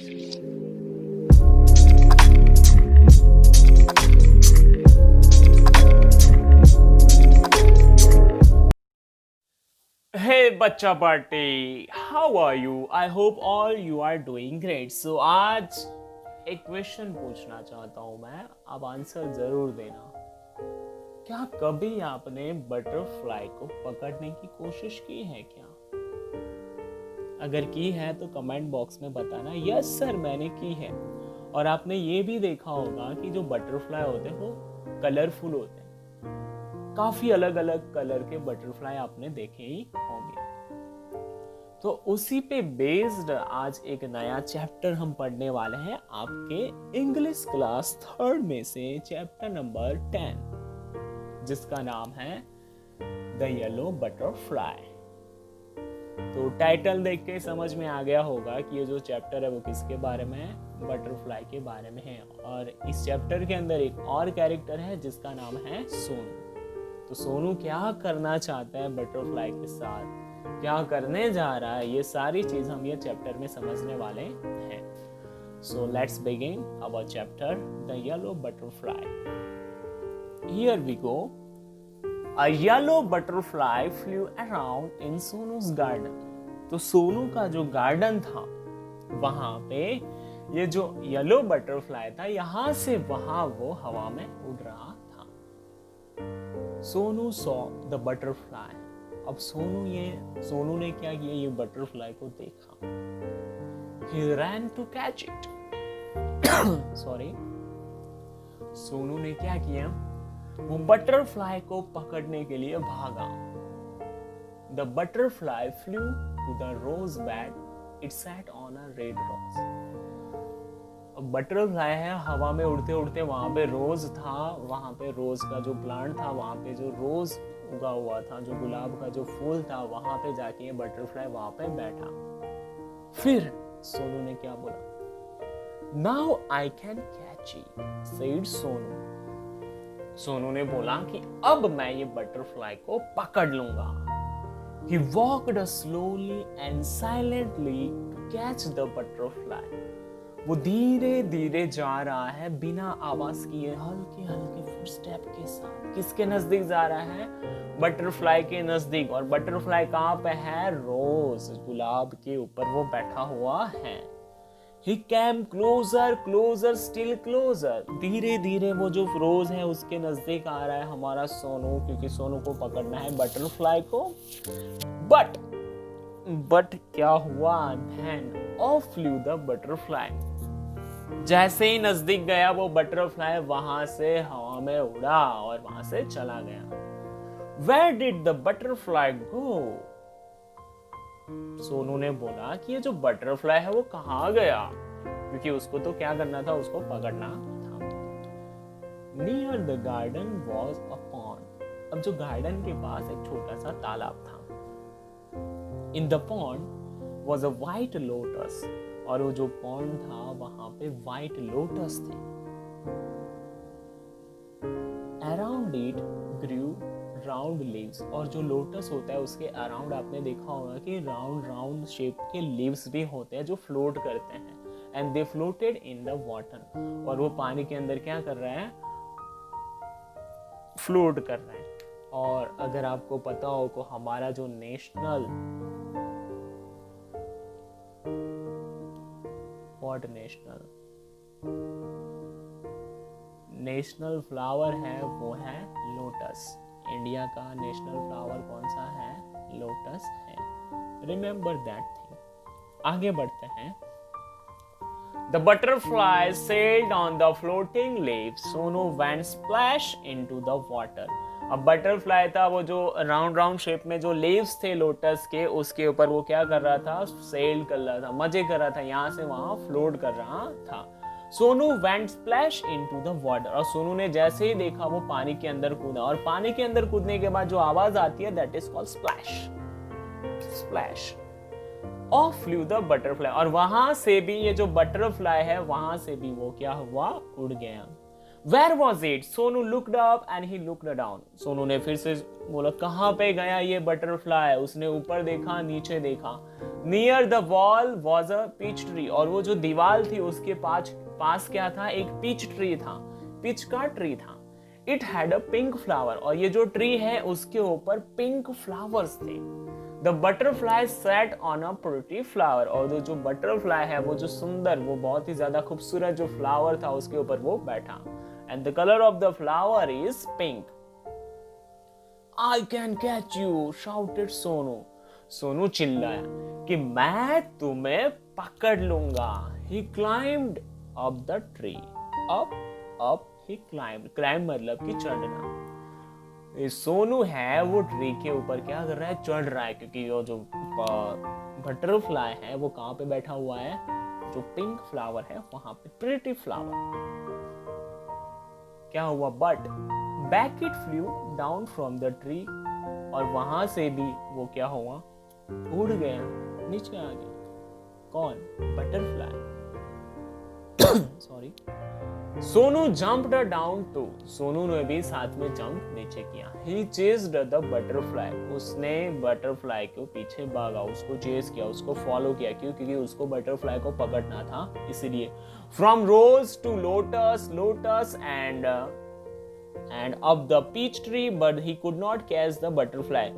Hey बच्चा party, how are you? I hope all you are doing great. So आज एक question पूछना चाहता हूं मैं, आप आंसर जरूर देना। क्या कभी आपने बटरफ्लाई को पकड़ने की कोशिश की है क्या? अगर की है तो कमेंट बॉक्स में बताना यस सर मैंने की है। और आपने ये भी देखा होगा कि जो बटरफ्लाई होते हैं वो कलरफुल होते हैं। काफी अलग अलग कलर के बटरफ्लाई आपने देखे ही होंगे। तो उसी पे बेस्ड आज एक नया चैप्टर हम पढ़ने वाले हैं आपके इंग्लिश क्लास 3rd में से, चैप्टर नंबर 10, जिसका नाम है द येलो बटरफ्लाई। तो टाइटल देख के समझ में आ गया होगा कि ये जो चैप्टर है वो किसके बारे में है, बटरफ्लाई के बारे में है। और इस चैप्टर के अंदर एक और कैरेक्टर है जिसका नाम है सोनू। तो सोनू क्या करना चाहता है बटरफ्लाई के साथ, क्या करने जा रहा है, ये सारी चीज हम ये चैप्टर में समझने वाले हैं। So let's begin our chapter the yellow butterfly. Here we go. A yellow butterfly flew around in Sonu's garden. तो सोनू का जो गार्डन था वहां पे ये जो येलो बटरफ्लाई था, यहां से वहां वो हवा में उड़ रहा था। Sonu saw the butterfly. अब सोनू ने क्या किया, ये बटरफ्लाई को देखा। He ran to catch it. Sorry. Sonu ने क्या किया, वो बटरफ्लाई को पकड़ने के लिए भागा। The butterfly flew to the rose bed. It sat on a red rose. Butterfly है, हवा में उड़ते उड़ते वहां पे रोज था, वहां पे रोज का जो प्लांट था, वहां पे जो रोज उगा हुआ था, जो गुलाब का जो फूल था, वहां पे जाके ये बटरफ्लाई वहां पे बैठा। फिर सोनू ने क्या बोला, now I can catch you, said Sonu. Sonu ने बोला कि अब मैं ये बटरफ्लाई को पकड़ लूंगा। He walked slowly and silently to catch the butterfly. वो धीरे धीरे जा रहा है बिना आवाज किए, हल्के हल्के फुटस्टेप के साथ। किसके नजदीक जा रहा है, बटरफ्लाई के नजदीक। और बटरफ्लाई कहाँ पे है, रोज गुलाब के ऊपर वो बैठा हुआ है। He came closer, closer, still closer. धीरे धीरे वो जो रोज है उसके नजदीक आ रहा है हमारा सोनू, क्योंकि सोनू को पकड़ना है बटरफ्लाई को। बट क्या हुआ, then off flew the butterfly. जैसे ही नजदीक गया वो बटरफ्लाई वहां से हवा में उड़ा और वहां से चला गया। Where did the butterfly go? Sonu ने बोला कि ये जो बटरफ्लाई है वो कहाँ गया, क्योंकि उसको तो क्या करना था, उसको पकड़ना था। Near the garden was a pond. अब जो गार्डन के पास एक छोटा सा तालाब था। In the pond was a white lotus. और वो जो पॉन्ड था वहां पे व्हाइट लोटस थे। Around it grew round leaves. और जो लोटस होता है उसके अराउंड आपने देखा होगा कि राउंड राउंड शेप के लीव्स भी होते हैं जो फ्लोट करते हैं। And they floated in the water. और वो पानी के अंदर क्या कर रहा है, फ्लोट कर रहा है। और अगर आपको पता हो तो हमारा जो नेशनल फ्लावर है वो है लोटस। इंडिया का नेशनल फ्लावर कौन सा है, लोटस है। Remember that thing. आगे बढ़ते हैं। The butterfly sailed on the floating leaves. Sonu went splash into the water. अब बटरफ्लाई था वो जो राउंड राउंड शेप में जो लीव्स थे लोटस के, उसके ऊपर वो क्या कर रहा था, सेल कर रहा था, मजे कर रहा था, यहाँ से वहां फ्लोट कर रहा था। Sonu went splash into the water. और सोनू ने जैसे ही देखा वो पानी के अंदर कूदा। और पानी के अंदर कूदने के बाद जो आवाज आती है that is called splash. Splash. Of flu the butterfly. और वहां से भी ये जो बटरफ्लाई है वहां से भी वो क्या हुआ, उड़ गया। Where was it? Sonu looked up and he looked down. Sonu ने फिर से बोला कहाँ पे गया ये बटरफ्लाई? उसने ऊपर देखा, नीचे देखा. Near the wall was a peach tree. और वो जो दीवार थी उसके पास क्या था? एक पीच ट्री था. पीच का ट्री था. It had a pink flower. और ये जो ट्री है उसके ऊपर पिंक फ्लावर्स थे. The butterfly sat on a pretty flower. और जो बटरफ्लाई है वो जो सुंदर, वो बहुत ही ज्यादा खूबसूरत जो फ्लावर था उसके ऊपर वो बैठा. And the color of the flower is pink. I can catch you, shouted Sonu. Sonu चिल्लाया कि मैं तुम्हें पकड़ लूंगा. He climbed up the tree. Up he climbed. Climb मतलब कि चढ़ना. ये सोनू है वो ट्री के ऊपर क्या कर रहा है? चढ़ रहा है, क्योंकि वो जो बटरफ्लाई है वो कहाँ पे बैठा हुआ है? जो पिंक फ्लावर है वहां पे, प्रिटी फ्लावर. क्या हुआ? But back it flew down from the tree. और वहां से भी वो क्या हुआ? उड़ गया, नीचे आ गया. कौन? Butterfly. Sorry. Sonu jumped down too. Sonu ने भी साथ में जंप नीचे किया. He chased the butterfly. उसने बटरफ्लाई को पीछे भागा, उसको चेस किया, उसको फॉलो किया. क्यों? क्योंकि उसको बटरफ्लाई को पकड़ना था, इसीलिए. From rose to lotus and up the peach tree, but he could not catch the butterfly.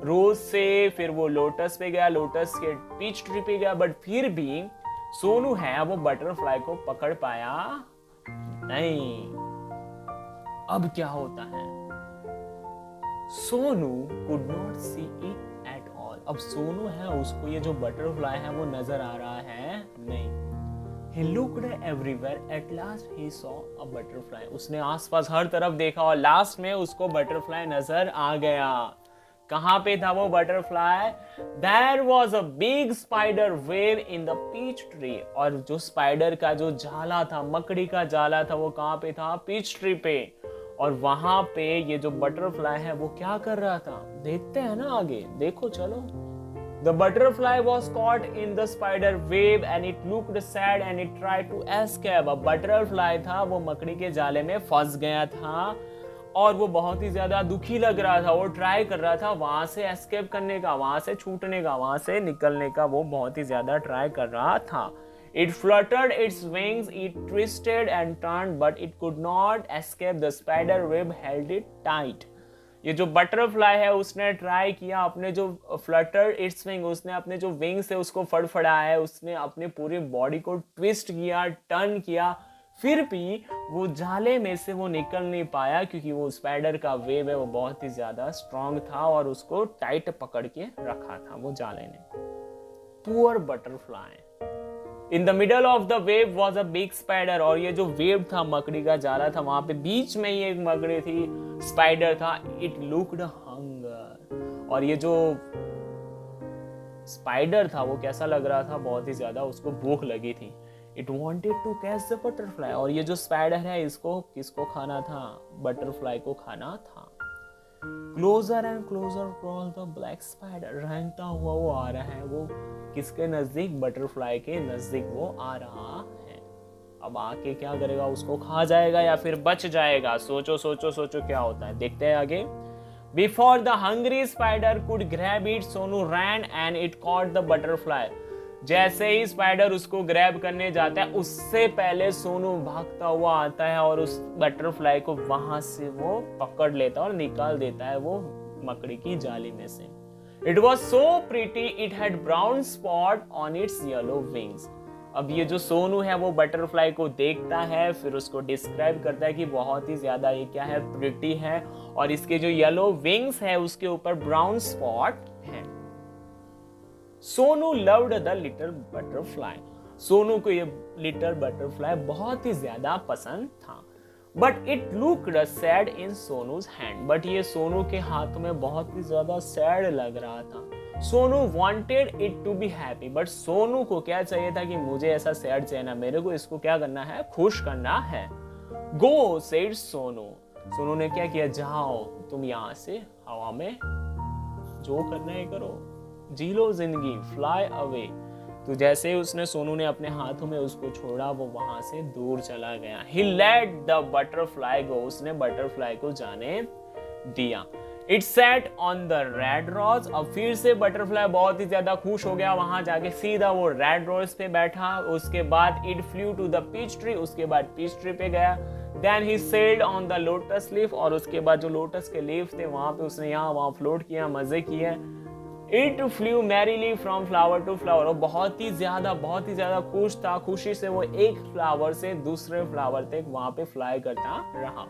Rose से फिर वो लोटस पे गया, लोटस के पीच ट्री पे गया, बट फिर भी सोनू है वो बटरफ्लाई को पकड़ पाया नहीं. अब क्या होता है? Sonu could not see it at all. अब सोनू है उसको ये जो बटरफ्लाई है वो नजर आ रहा है नहीं. He looked everywhere. At last he saw a butterfly. उसने आसपास हर तरफ देखा और लास्ट में उसको बटरफ्लाई नजर आ गया. कहाँ पे था वो butterfly? There was a big spider web in the peach tree. और जो स्पाइडर का जो जाला था, मकड़ी का जाला था, वो कहाँ पे था? पीच ट्री पे. और वहां पे ये जो बटरफ्लाई है वो क्या कर रहा था? देखते हैं ना आगे, देखो चलो. The butterfly was caught in the spider web and it looked sad and it tried to escape. अब बटरफ्लाई था वो मकड़ी के जाले में फंस गया था और वो बहुत ही ज्यादा दुखी लग रहा था. वो ट्राई कर रहा था वहां से एस्केप करने का, वहां से छूटने का, वहां से निकलने का. वो बहुत ही ज्यादा ट्राई कर रहा था. It fluttered its wings, it twisted and turned, but it could not escape. The spider web held it tight. ये जो बटरफ्लाई है उसने ट्राई किया, अपने जो फ्लटर इट्स विंग, उसने अपने जो विंग से उसको फड़फड़ाया है, उसने अपने पूरी बॉडी को ट्विस्ट किया, टर्न किया, फिर भी वो जाले में से वो निकल नहीं पाया, क्योंकि वो स्पाइडर का वेब है वो बहुत ही ज्यादा स्ट्रॉन्ग था और उसको टाइट पकड़ के रखा था वो जाले ने. Poor butterfly. In the middle of the wave was a big spider. और ये जो वेव था, मकड़ी का जाला था, वहां पे बीच में ही एक मकड़ी थी, स्पाइडर था. It looked hunger. और ये जो स्पाइडर था वो कैसा लग रहा था? बहुत ही ज्यादा उसको भूख लगी थी. It wanted to catch the butterfly. और ये जो स्पाइडर है इसको किसको खाना था? बटरफ्लाई को खाना था. Closer and closer crawl the black spider. रेंगता हुआ वो आ रहा है. वो किसके नजदीक? बटरफ्लाई के नजदीक वो आ रहा है. अब आके क्या करेगा? उसको खा जाएगा या फिर बच जाएगा? सोचो सोचो सोचो क्या होता है, देखते हैं आगे. Before the hungry spider could grab it, Sonu ran and it caught the butterfly. जैसे ही स्पाइडर उसको ग्रैब करने जाता है उससे पहले सोनू भागता हुआ आता है और उस बटरफ्लाई को वहां से वो पकड़ लेता है और निकाल देता है वो मकड़ी की जाली में से. It was so pretty, it had brown spot on its yellow wings. अब ये जो सोनू है वो बटरफ्लाई को देखता है, फिर उसको डिस्क्राइब करता है कि बहुत ही ज्यादा ये क्या है? प्रिटी है और इसके जो येलो विंग्स है उसके ऊपर ब्राउन स्पॉट है. Sonu loved the little butterfly. Sonu को ये लिटिल बटरफ्लाई बहुत ही ज्यादा पसंद था. But it looked sad in सोनूज hand. But ये सोनू के हाथ में बहुत ही ज्यादा सैड लग रहा था. Sonu wanted it to be happy. But Sonu को क्या चाहिए था? कि मुझे ऐसा सैड चाहिए ना, मेरे को इसको क्या करना है? खुश करना है. गो सेड सोनू. सोनू ने क्या किया? जाओ तुम यहाँ से हवा में, जो करना है करो, जी लो जिंदगी, फ्लाई अवे. तो जैसे ही उसने सोनू ने अपने हाथों में उसको छोड़ा वो वहां से दूर चला गया। He let the butterfly go, उसने बटरफ्लाई को जाने दिया। It sat on the red rose, अब फिर से बटरफ्लाई बहुत ही ज्यादा खुश हो गया, वहां जाके सीधा वो रेड रोज पे बैठा। उसके बाद it flew to the peach tree, उसके बाद पीच ट्री पे गया। Then he sailed on the lotus leaf, और उसके बाद जो लोटस के लीफ थे वहां पे उसने यहाँ वहां फ्लोट किया, मजे किए। It flew merrily from flower to flower, और बहुत ही ज्यादा खुश था, खुशी से वो एक फ्लावर से दूसरे फ्लावर तक वहां पे फ्लाई करता रहा।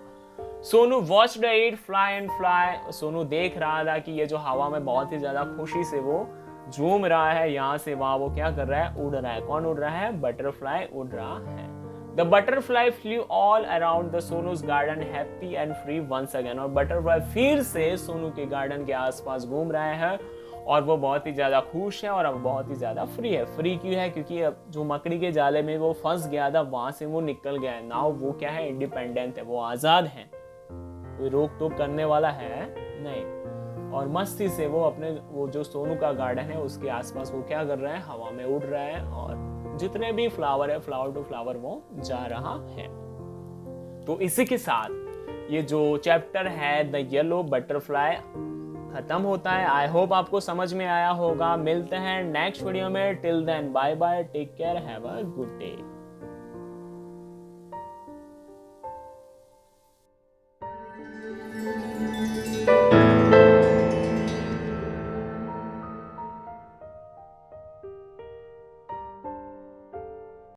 Sonu watched it fly and fly, Sonu देख रहा था कि ये जो हवा में बहुत ही ज्यादा खुशी से वो झूम रहा है, यहाँ से वहां वो क्या कर रहा है, उड़ रहा है। कौन उड़ रहा है? बटरफ्लाई उड़ रहा है। The butterfly flew all around the सोनू's garden happy and free once again, और बटरफ्लाई फिर से सोनू के गार्डन के आसपास घूम रहा है और वो बहुत ही ज्यादा खुश है और अब बहुत ही ज्यादा फ्री है। फ्री क्यों है? क्योंकि अब जो मकड़ी के जाले में वो फंस गया था वहां से वो निकल गया है। नाउ वो क्या है? इंडिपेंडेंट है, वो आजाद है, कोई रोक टोक करने वाला है नहीं। और मस्ती से वो अपने वो जो सोनू का गार्डन है उसके आसपास वो क्या कर रहा है? हवा में उड़ रहा है और जितने भी फ्लावर है फ्लावर टू फ्लावर वो जा रहा है। तो इसी के साथ ये जो चैप्टर है द येलो बटरफ्लाई खत्म होता है। आई होप आपको समझ में आया होगा। मिलते हैं नेक्स्ट वीडियो में। Till then bye bye, take care, have a good day.